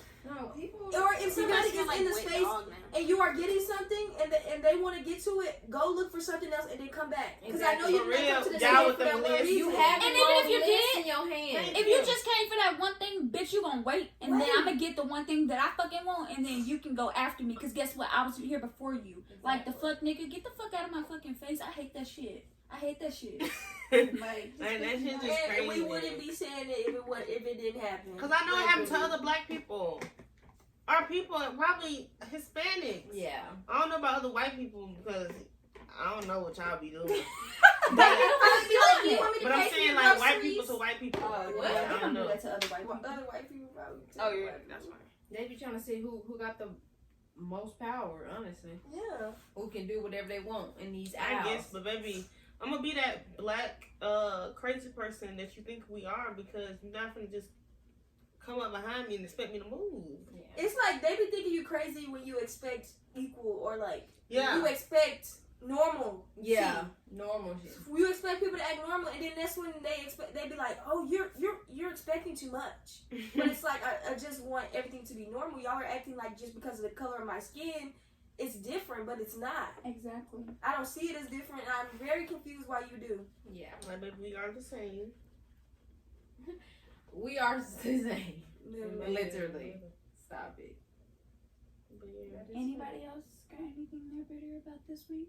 Speaker 6: People.
Speaker 5: Or if somebody
Speaker 2: feel
Speaker 5: is
Speaker 2: like
Speaker 5: in the
Speaker 2: wet
Speaker 5: space
Speaker 2: dog now.
Speaker 5: and you are getting something and they want to get to it, go look for something else and then come back. Because I know
Speaker 6: Exactly.
Speaker 5: you
Speaker 1: For
Speaker 5: didn't come to
Speaker 1: real,
Speaker 5: the
Speaker 1: y'all
Speaker 5: table
Speaker 1: with
Speaker 5: for that
Speaker 1: them
Speaker 5: one
Speaker 1: lists.
Speaker 5: reason.
Speaker 6: You have
Speaker 3: And even if you
Speaker 6: list
Speaker 3: did,
Speaker 6: in your hand.
Speaker 3: If you just came for that one thing, bitch, you gonna wait, and then
Speaker 5: Right.
Speaker 3: I'm gonna get the one thing that I fucking want, and then you can go after me. Cause guess what? I was here before you. Like the fuck, nigga, get the fuck out of my fucking face. I hate that shit. I hate that shit. Like,
Speaker 1: Man, that shit just
Speaker 5: And we
Speaker 1: crazy.
Speaker 5: wouldn't be saying it if it didn't happen.
Speaker 1: Cause I know it happened to other black people. our people are probably Hispanics.
Speaker 6: Yeah.
Speaker 1: I don't know about other white people because I don't know what y'all be doing.
Speaker 3: You
Speaker 1: but I'm
Speaker 3: pay for
Speaker 1: saying
Speaker 3: your
Speaker 1: like white
Speaker 3: groceries?
Speaker 1: people to white people.
Speaker 5: What?
Speaker 1: I
Speaker 3: They
Speaker 1: don't
Speaker 3: don't do
Speaker 1: know.
Speaker 3: that to other white people.
Speaker 5: Other white people probably.
Speaker 2: Oh yeah, that's fine.
Speaker 6: They be trying to see who got the most power, honestly.
Speaker 5: Yeah.
Speaker 6: Who can do whatever they want in these
Speaker 1: I
Speaker 6: aisles.
Speaker 1: guess, but baby, I'm gonna be that black crazy person that you think we are because you're not gonna just come up behind me and expect me to move.
Speaker 6: Yeah.
Speaker 5: It's like they be thinking you crazy when you expect equal or like
Speaker 1: Yeah.
Speaker 5: you expect normal.
Speaker 6: Yeah. Normal shit.
Speaker 5: You expect people to act normal, and then that's when they be like, "Oh, you're expecting too much." But it's like I just want everything to be normal. Y'all are acting like just because of the color of my skin, it's different, but it's not.
Speaker 3: Exactly.
Speaker 5: I don't see it as different. I'm very confused why you do.
Speaker 6: Yeah.
Speaker 1: Like, baby, we are the same.
Speaker 6: We are the same.
Speaker 5: Literally.
Speaker 6: Literally. Stop it.
Speaker 1: But yeah,
Speaker 3: Anybody else got anything they're bitter about this week?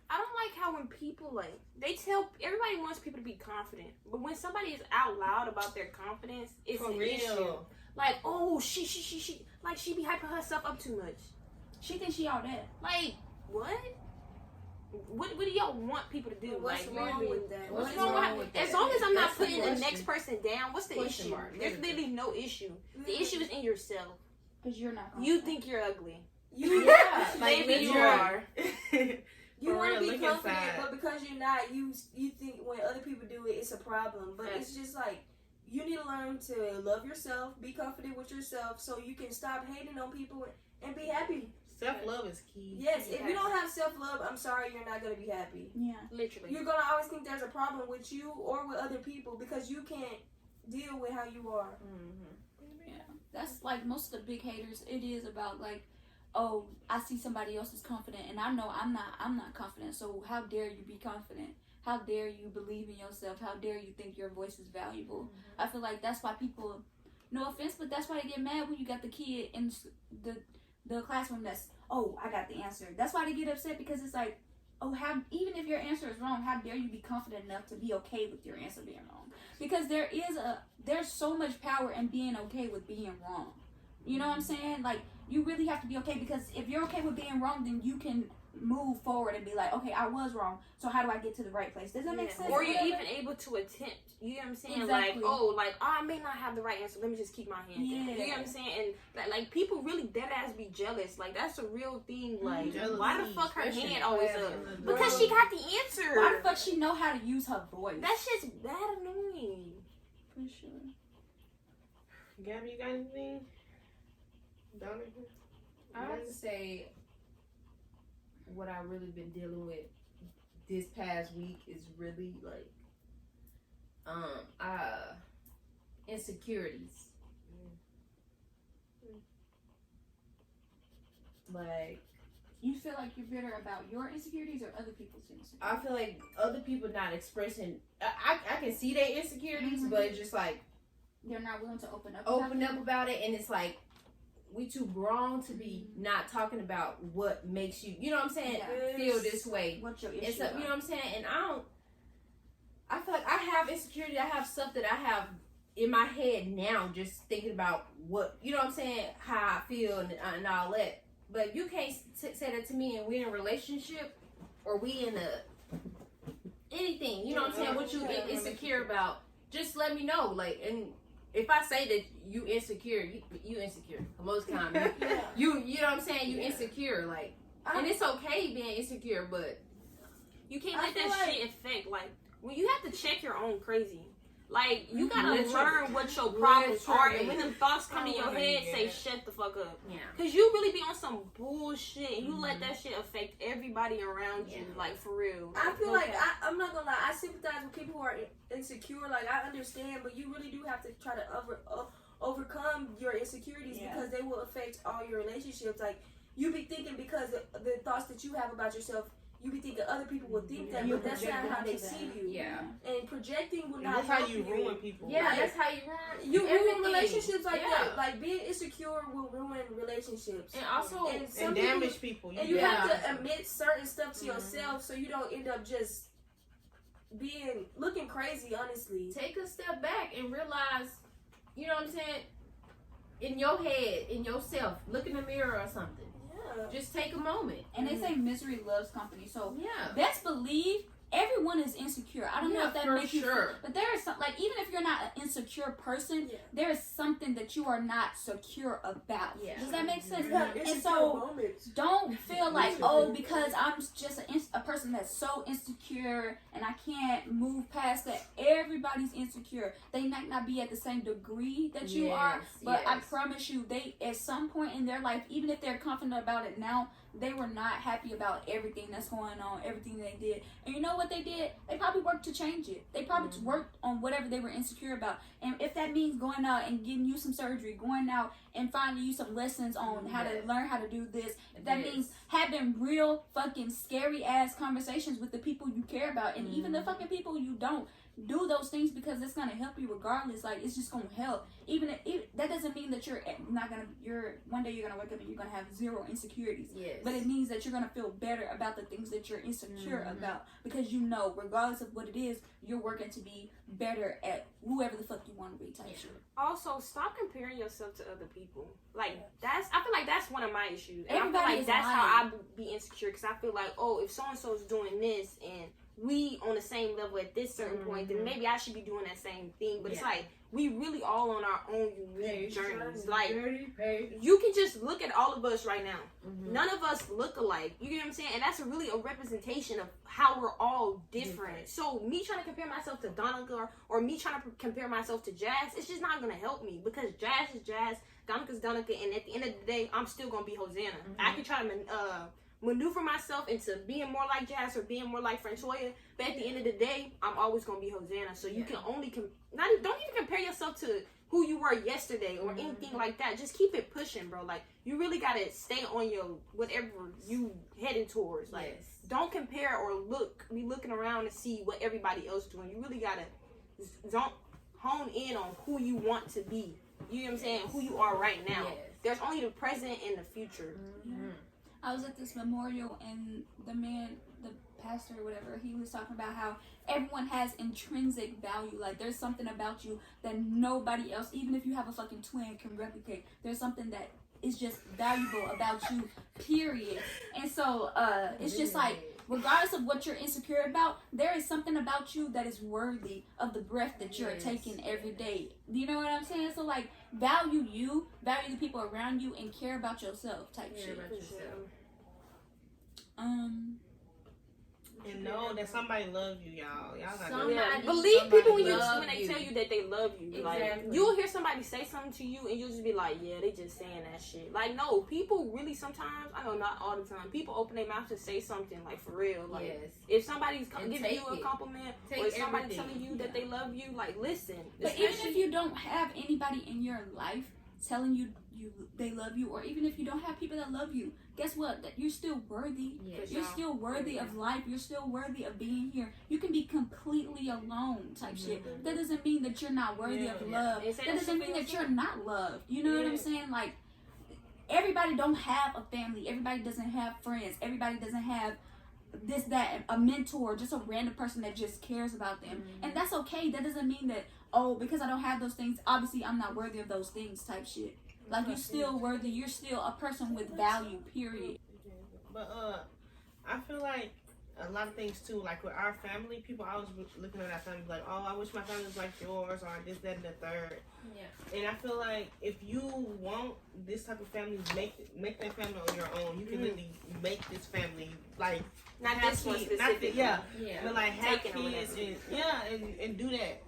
Speaker 2: I don't like how when people like they tell everybody wants people to be confident, but when somebody is out loud about their confidence, it's
Speaker 1: For
Speaker 2: an
Speaker 1: real.
Speaker 2: issue. Like, oh, she like she be hyping herself up too much.
Speaker 3: She thinks she all that.
Speaker 2: Like, what? What do y'all want people to do?
Speaker 5: What's
Speaker 2: like,
Speaker 5: wrong
Speaker 2: literally,
Speaker 5: with that?
Speaker 2: What's
Speaker 6: What's
Speaker 2: wrong
Speaker 6: wrong
Speaker 2: with
Speaker 6: with
Speaker 2: As
Speaker 6: that?
Speaker 2: long as I'm not
Speaker 6: That's the
Speaker 2: putting the
Speaker 6: question.
Speaker 2: next person down, what's the
Speaker 6: Question
Speaker 2: issue?
Speaker 6: mark,
Speaker 2: There's
Speaker 6: literally.
Speaker 2: literally no issue. The issue is in yourself.
Speaker 3: Because you're not
Speaker 2: You
Speaker 3: confident.
Speaker 2: think you're ugly.
Speaker 5: You
Speaker 6: Yeah.
Speaker 2: Maybe you
Speaker 1: literally.
Speaker 2: are.
Speaker 5: You
Speaker 1: For
Speaker 5: want to
Speaker 1: real,
Speaker 5: be
Speaker 1: look
Speaker 5: confident,
Speaker 1: inside.
Speaker 5: but because you're not, you think when other people do it, it's a problem. But
Speaker 2: Right.
Speaker 5: it's just like you need to learn to love yourself, be confident with yourself, so you can stop hating on people and be happy.
Speaker 1: Self-love is key.
Speaker 5: Yes, if you don't have self-love, I'm sorry, you're not gonna be happy.
Speaker 3: Yeah.
Speaker 2: Literally.
Speaker 5: You're gonna always think there's a problem with you or with other people because you can't deal with how you are.
Speaker 6: Mm-hmm.
Speaker 3: Yeah. That's like most of the big haters. It is about like, oh, I see somebody else is confident and I know I'm not confident. So how dare you be confident? How dare you believe in yourself? How dare you think your voice is valuable? I feel like that's why people, no offense, but that's why they get mad when you got the kid in the classroom that's, oh, I got the answer. That's why they get upset because it's like, oh, even if your answer is wrong, how dare you be confident enough to be okay with your answer being wrong? Because there's so much power in being okay with being wrong. You know what I'm saying? Like, you really have to be okay because if you're okay with being wrong, then you can move forward and be like, okay, I was wrong, so how do I get to the right place? Does that make sense?
Speaker 2: Or you're even able to attempt. You know what I'm saying?
Speaker 3: Exactly.
Speaker 2: Like, I may not have the right answer. Let me just keep my hand down. You know what I'm saying? And like people really dead ass be jealous. Like that's a real thing. Like
Speaker 1: Jealousy,
Speaker 2: why the fuck her
Speaker 6: especially
Speaker 2: hand always
Speaker 6: in
Speaker 2: up?
Speaker 6: the
Speaker 2: Because she got the answer.
Speaker 3: Why the fuck she know how to use her voice?
Speaker 2: That shit's bad annoying.
Speaker 3: for sure.
Speaker 1: Gabby, you got anything? Donna?
Speaker 6: I would say what I really been dealing with this past week is really like insecurities. Like
Speaker 3: You feel like you're bitter about your insecurities or other people's insecurities?
Speaker 6: I feel like other people not expressing. I can see their insecurities, but it's just like
Speaker 3: They're not willing to open up.
Speaker 6: open up about it, and it's like we too grown to be not talking about what makes you. You know what I'm saying?
Speaker 3: Yeah.
Speaker 6: Feel this way.
Speaker 3: What's your issue?
Speaker 6: And so, you know what I'm saying? And I feel like I have insecurity. I have stuff that I have in my head now just thinking about what, you know what I'm saying, how I feel and all that. But you can't say that to me and we're in a relationship or we in anything, you know what I'm saying, what you insecure about, just let me know. Like, and if I say that you insecure, you insecure. Most of the time, you know what I'm saying, you insecure. Like, and it's okay being insecure, but
Speaker 2: You can't let that shit affect. Like when you have to check your own crazy. Like you gotta
Speaker 6: Literally.
Speaker 2: learn what your problems are, and when them thoughts come
Speaker 1: Oh
Speaker 2: in your
Speaker 1: my
Speaker 2: head, say
Speaker 1: God.
Speaker 2: shut the fuck up.
Speaker 6: yeah.
Speaker 2: Cause you really be on some bullshit, and you let that shit affect everybody around you. Like for real.
Speaker 5: I feel
Speaker 2: no
Speaker 5: like
Speaker 2: cap.
Speaker 5: I'm not gonna lie. I sympathize with people who are insecure. Like I understand, but you really do have to try to overcome your insecurities because they will affect all your relationships. Like you be thinking because of the thoughts that you have about yourself, you be thinking other people will think that, but that's not how they see you.
Speaker 6: Yeah.
Speaker 5: And projecting will
Speaker 1: And
Speaker 5: not
Speaker 1: that's how
Speaker 5: help
Speaker 1: you ruin people.
Speaker 6: Yeah,
Speaker 5: Like,
Speaker 6: that's how you ruin.
Speaker 5: You ruin
Speaker 6: everything.
Speaker 5: relationships like
Speaker 6: Yeah.
Speaker 5: that. Like being insecure will ruin relationships.
Speaker 6: And also,
Speaker 5: And some
Speaker 1: And
Speaker 5: people-
Speaker 1: damage people.
Speaker 5: And you
Speaker 6: Yeah.
Speaker 5: have to admit certain stuff to yourself so you don't end up just looking crazy, honestly.
Speaker 6: take a step back and realize, you know what I'm saying, in your head, in yourself, look in the mirror or something.
Speaker 5: Yeah.
Speaker 6: Just take a moment.
Speaker 3: And they say misery loves company. So
Speaker 6: Yeah.
Speaker 3: best believe everyone is insecure. I don't know if that makes you feel, but there is some, like, even if you're not an insecure person, there is something that you are not secure about.
Speaker 6: Yeah.
Speaker 3: Does that make sense?
Speaker 5: Mm-hmm.
Speaker 3: And so don't feel like, oh, because I'm just a person that's so insecure and I can't move past that. Everybody's insecure. They might not be at the same degree that you are, but I promise you, they at some point in their life, even if they're confident about it now, they were not happy about everything that's going on, everything they did. And you know what they did? They probably worked to change it. They probably worked on whatever they were insecure about. And if that means going out and getting you some surgery, going out and finding you some lessons on how to learn how to do this, if that means having real fucking scary ass conversations with the people you care about, and even the fucking people you don't, do those things because it's gonna help you regardless. Like, it's just gonna help. Even if that doesn't mean that you're not gonna. One day you're gonna wake up and you're gonna have zero insecurities.
Speaker 6: Yes.
Speaker 3: But it means that you're gonna feel better about the things that you're insecure about, because you know, regardless of what it is, you're working to be better at whoever the fuck you want to be. Type shit.
Speaker 2: Also, stop comparing yourself to other people. Like, I feel like that's one of my issues. And
Speaker 3: Everybody
Speaker 2: I feel like
Speaker 3: is
Speaker 2: that's
Speaker 3: lying.
Speaker 2: how I be insecure, because I feel like, oh, if so and so is doing this and we on the same level at this certain point, then maybe I should be doing that same thing. But it's like, we really all on our own unique journeys. Like, you can just look at all of us right now. None of us look alike. You get what I'm saying? And that's really a representation of how we're all different. So me trying to compare myself to Donica or me trying to compare myself to Jazz, it's just not going to help me, because Jazz is Jazz, Donica's Donica, and at the end of the day, I'm still going to be Hosanna. I can try to maneuver myself into being more like Jazz or being more like Francoya, but at the end of the day, I'm always gonna be Hosanna. So you can only don't even compare yourself to who you were yesterday or anything like that. Just keep it pushing, bro. Like, you really gotta stay on your whatever you heading towards. Like, don't compare or be looking around to see what everybody else doing. You really gotta don't hone in on who you want to be. You know what I'm saying? Who you are right now. There's only the present and the future.
Speaker 3: I was at this memorial, and the pastor or whatever, he was talking about how everyone has intrinsic value. Like, there's something about you that nobody else, even if you have a fucking twin, can replicate. There's something that is just valuable about you, period. And so it's just like, regardless of what you're insecure about, there is something about you that is worthy of the breath that you're taking every day. You know what I'm saying? So, like, value you, value the people around you, and care about yourself type shit.
Speaker 1: And know that somebody loves you, y'all. Y'all gotta
Speaker 2: believe people when
Speaker 1: love
Speaker 2: they tell you that they love you. Like, you'll hear somebody say something to you and you'll just be like, yeah, they just saying that shit. Like, no, people really sometimes, I know not all the time, people open their mouth to say something, like, for real. Like, if somebody's giving you a compliment or if somebody telling you that they love you, like, listen.
Speaker 3: But even if you don't have anybody in your life telling you they love you, or even if you don't have people that love you, guess what? That you're still worthy. You're still worthy of life. You're still worthy of being here. You can be completely alone type shit. That doesn't mean that you're not worthy of love. That doesn't mean that you're not loved. You know what I'm saying? Like, everybody don't have a family. Everybody doesn't have friends. Everybody doesn't have this, that, a mentor, just a random person that just cares about them. And that's okay. That doesn't mean that, oh, because I don't have those things, obviously I'm not worthy of those things type shit. Like, you're still worthy. You're still a person with value, period.
Speaker 1: But I feel like a lot of things too, like with our family, people always looking at our family like, oh, I wish my family was like yours, or this, that, and the third. And I feel like if you want this type of family, make that family on your own. You can literally make this family, like,
Speaker 2: not this one specifically.
Speaker 1: But like have kids and do that.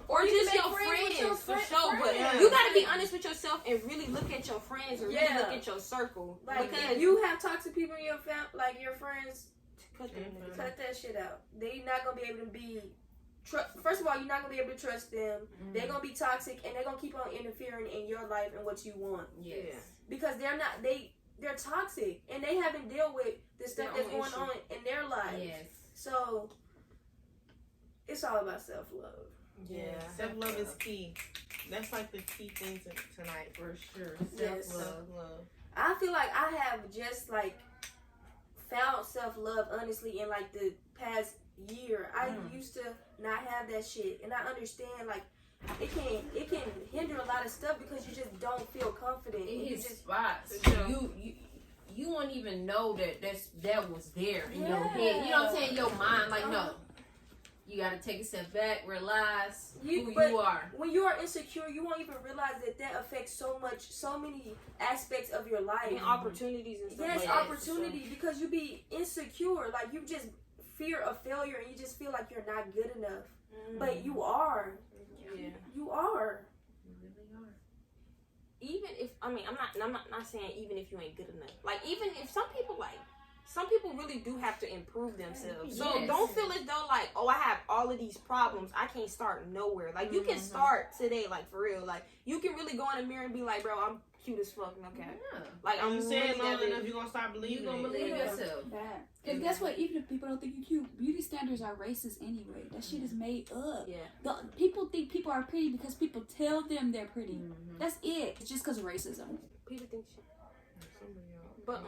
Speaker 2: Or you just your friends, for sure. But you gotta be honest with yourself and really look at your friends and really look at your circle.
Speaker 5: Like,
Speaker 2: because
Speaker 5: if you have toxic people in your like your friends, cut that shit out. They not gonna be able to be. First of all, you're not gonna be able to trust them. They're gonna be toxic, and they're gonna keep on interfering in your life and what you want. Because they're not. They're toxic, and they haven't dealt with the stuff that's going on in their lives. So it's all about self-love.
Speaker 1: Self-love is key. That's like the key things tonight, for sure. Self-love.
Speaker 5: I feel like I have just like found self-love honestly in like the past year. I used to not have that shit, and I understand like it can hinder a lot of stuff because you just don't feel confident.
Speaker 6: It
Speaker 5: You
Speaker 6: hits
Speaker 5: just
Speaker 6: spots. You won't even know that was there in your head.
Speaker 5: Yeah.
Speaker 6: You know what I'm saying? Your mind, like, no. You gotta take a step back, realize who you are.
Speaker 5: When you are insecure, you won't even realize that affects so many aspects of your life.
Speaker 2: And opportunities and stuff.
Speaker 5: Yes,
Speaker 2: like that,
Speaker 5: opportunity, because you be insecure, like you just fear of failure and you just feel like you're not good enough. But you are.
Speaker 2: Yeah.
Speaker 5: You are.
Speaker 6: You really are.
Speaker 2: Even if I'm not saying even if you ain't good enough. Like even if some people really do have to improve themselves. So
Speaker 6: Yes.
Speaker 2: don't feel as though like, oh, I have all of these problems. I can't start nowhere. Like you can start today, like for real. Like you can really go in the mirror and be like, bro, I'm cute as fuck. Okay.
Speaker 6: Yeah.
Speaker 2: Like I'm
Speaker 1: You say it
Speaker 2: really
Speaker 1: long
Speaker 2: that
Speaker 1: enough,
Speaker 2: big.
Speaker 1: you're gonna start believing
Speaker 6: You're gonna
Speaker 1: it.
Speaker 6: believe
Speaker 3: Yeah.
Speaker 6: yourself.
Speaker 3: Bad. Because guess what? Even if people don't think you're cute, beauty standards are racist anyway. That shit is made up.
Speaker 2: Yeah.
Speaker 3: People think people are pretty because people tell them they're pretty. That's it. It's just because of racism.
Speaker 2: People think shit.
Speaker 1: Some of y'all-
Speaker 2: But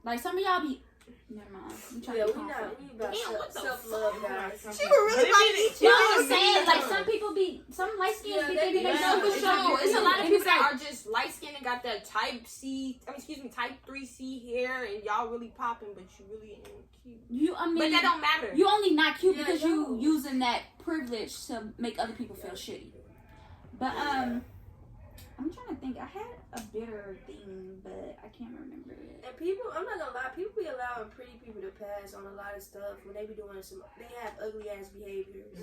Speaker 3: Like some of y'all be. Never mind. I'm trying
Speaker 5: Yeah,
Speaker 3: to
Speaker 5: we
Speaker 3: be confident.
Speaker 5: about
Speaker 2: Damn, what the
Speaker 5: self-love,
Speaker 2: fuck?
Speaker 5: guys.
Speaker 1: She would really like
Speaker 3: You know what I'm saying? Like some people be, some light skins
Speaker 5: Yeah,
Speaker 3: be
Speaker 5: they
Speaker 3: thinking
Speaker 5: be
Speaker 3: they
Speaker 5: young.
Speaker 3: so
Speaker 2: For sure. It's a lot of
Speaker 3: And
Speaker 2: people
Speaker 3: it's
Speaker 2: that
Speaker 3: like,
Speaker 2: are just light skinned and got that type 3C hair, and y'all really popping, but you really ain't cute.
Speaker 3: I mean,
Speaker 2: But that don't matter.
Speaker 3: you only not cute
Speaker 5: Yeah,
Speaker 3: because
Speaker 5: no.
Speaker 3: you using that privilege to make other people feel shitty. But I'm trying to think. I had a bitter thing, but I can't remember it.
Speaker 5: And people, I'm not gonna lie, people be allowing pretty people to pass on a lot of stuff when they be doing they have ugly ass behaviors.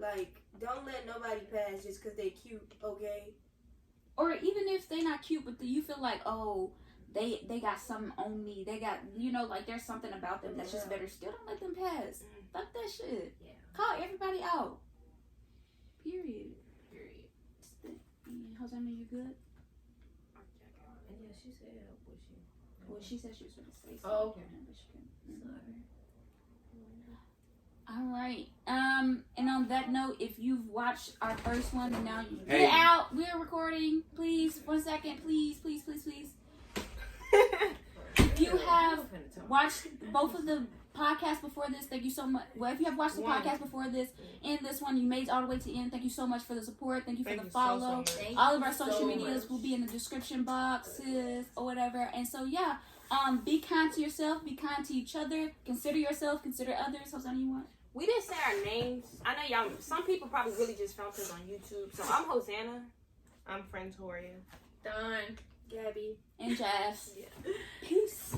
Speaker 5: Like, don't let nobody pass just because they cute, okay?
Speaker 3: Or even if they not cute, but you feel like, oh, they got something on me. They got, like there's something about them that's just better. Still don't let them pass. Fuck that shit.
Speaker 6: Yeah.
Speaker 3: Call everybody out. Period. Hosanna, you good?
Speaker 6: And yeah, she said help with you.
Speaker 3: Well, she said she was going to say something.
Speaker 6: Oh, okay.
Speaker 3: But she couldn't. All right. And on that note, if you've watched our first one and now you get out, we're recording. Please, 1 second, please. If you have watched both of the podcasts before this, thank you so much. Well, if you have watched the podcast before this and this one, you made it all the way to the end. Thank you so much for the support. Thank you for the follow. All of our social medias will be in the description boxes or whatever. And so yeah, be kind to yourself, be kind to each other, consider yourself, consider others. Hosanna, you want?
Speaker 2: We didn't say our names. I know y'all. Some people probably really just found us on YouTube. So I'm Hosanna.
Speaker 1: I'm Frentoria.
Speaker 6: Done.
Speaker 5: Gabby.
Speaker 3: And Jazz.
Speaker 2: Yeah.
Speaker 3: Peace.